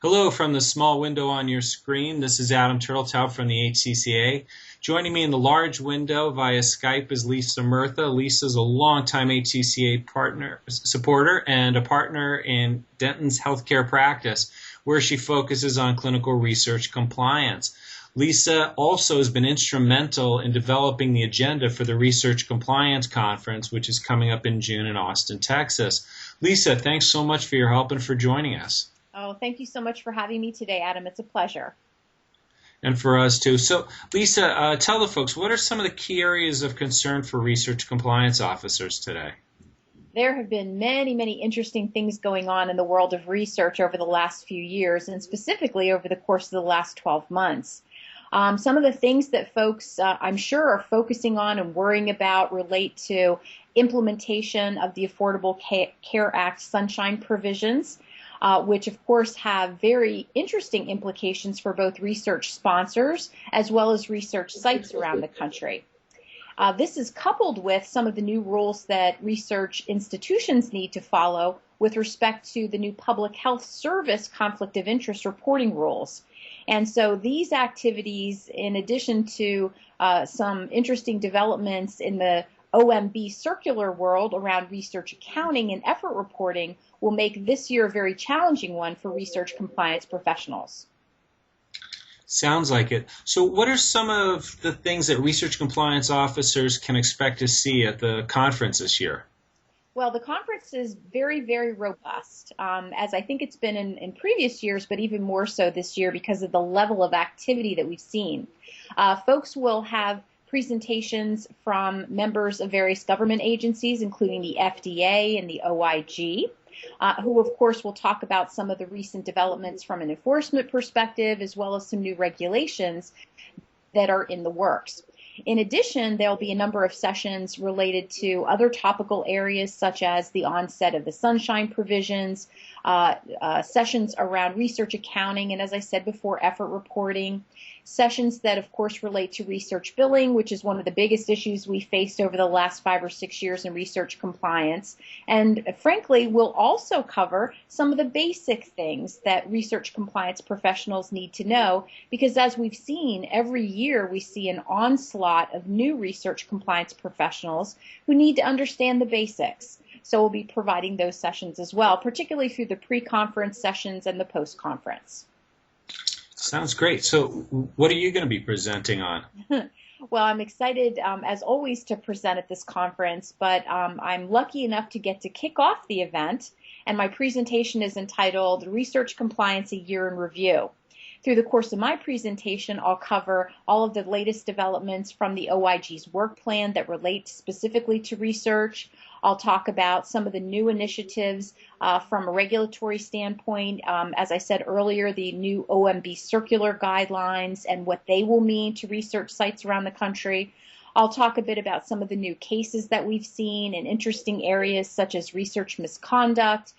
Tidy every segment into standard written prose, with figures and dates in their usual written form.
Hello from the small window on your screen. This is Adam Turtletaub from the HCCA. Joining me in the large window via Skype is Lisa Murtha. Lisa is a longtime HCCA supporter and a partner in Denton's healthcare practice, where she focuses on clinical research compliance. Lisa also has been instrumental in developing the agenda for the Research Compliance Conference, which is coming up in June in Austin, Texas. Lisa, thanks so much for your help and for joining us. Oh, thank you so much for having me today, Adam. It's a pleasure. And for us too. So, Lisa, tell the folks, what are some of the key areas of concern for research compliance officers today? There have been many, many interesting things going on in the world of research over the last few years, and specifically over the course of the last 12 months. Some of the things that folks, I'm sure, are focusing on and worrying about relate to implementation of the Affordable Care Act sunshine provisions, which of course have very interesting implications for both research sponsors as well as research sites around the country. This is coupled with some of the new rules that research institutions need to follow with respect to the new Public Health Service conflict of interest reporting rules. And so these activities, in addition to some interesting developments in the OMB circular world around research accounting and effort reporting, will make this year a very challenging one for research compliance professionals. Sounds like it. So what are some of the things that research compliance officers can expect to see at the conference this year? Well, the conference is very, very robust, as I think it's been in previous years, but even more so this year because of the level of activity that we've seen. Folks will have presentations from members of various government agencies, including the FDA and the OIG, who, of course, will talk about some of the recent developments from an enforcement perspective, as well as some new regulations that are in the works. In addition, there'll be a number of sessions related to other topical areas, such as the onset of the sunshine provisions, sessions around research accounting, and as I said before, effort reporting, sessions that, of course, relate to research billing, which is one of the biggest issues we faced over the last 5 or 6 years in research compliance. And frankly, we'll also cover some of the basic things that research compliance professionals need to know, because as we've seen, every year we see an onslaught of new research compliance professionals who need to understand the basics. So we'll be providing those sessions as well, particularly through the pre-conference sessions and the post-conference. Sounds great. So what are you going to be presenting on? Well, I'm excited, as always, to present at this conference, but I'm lucky enough to get to kick off the event, and my presentation is entitled Research Compliance: A Year in Review. Through the course of my presentation, I'll cover all of the latest developments from the OIG's work plan that relate specifically to research. I'll talk about some of the new initiatives from a regulatory standpoint. As I said earlier, the new OMB circular guidelines and what they will mean to research sites around the country. I'll talk a bit about some of the new cases that we've seen in interesting areas such as research misconduct,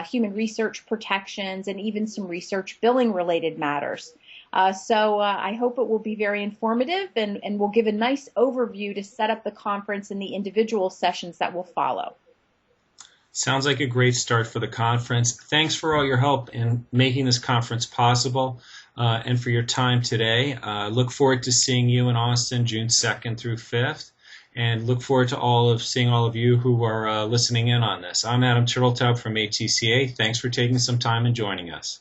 human research protections, and even some research billing related matters. So I hope it will be very informative and will give a nice overview to set up the conference and the individual sessions that will follow. Sounds like a great start for the conference. Thanks for all your help in making this conference possible and for your time today. Look forward to seeing you in Austin June 2nd through 5th, and look forward to seeing all of you who are listening in on this. I'm Adam Turtletaub from HCCA. Thanks for taking some time and joining us.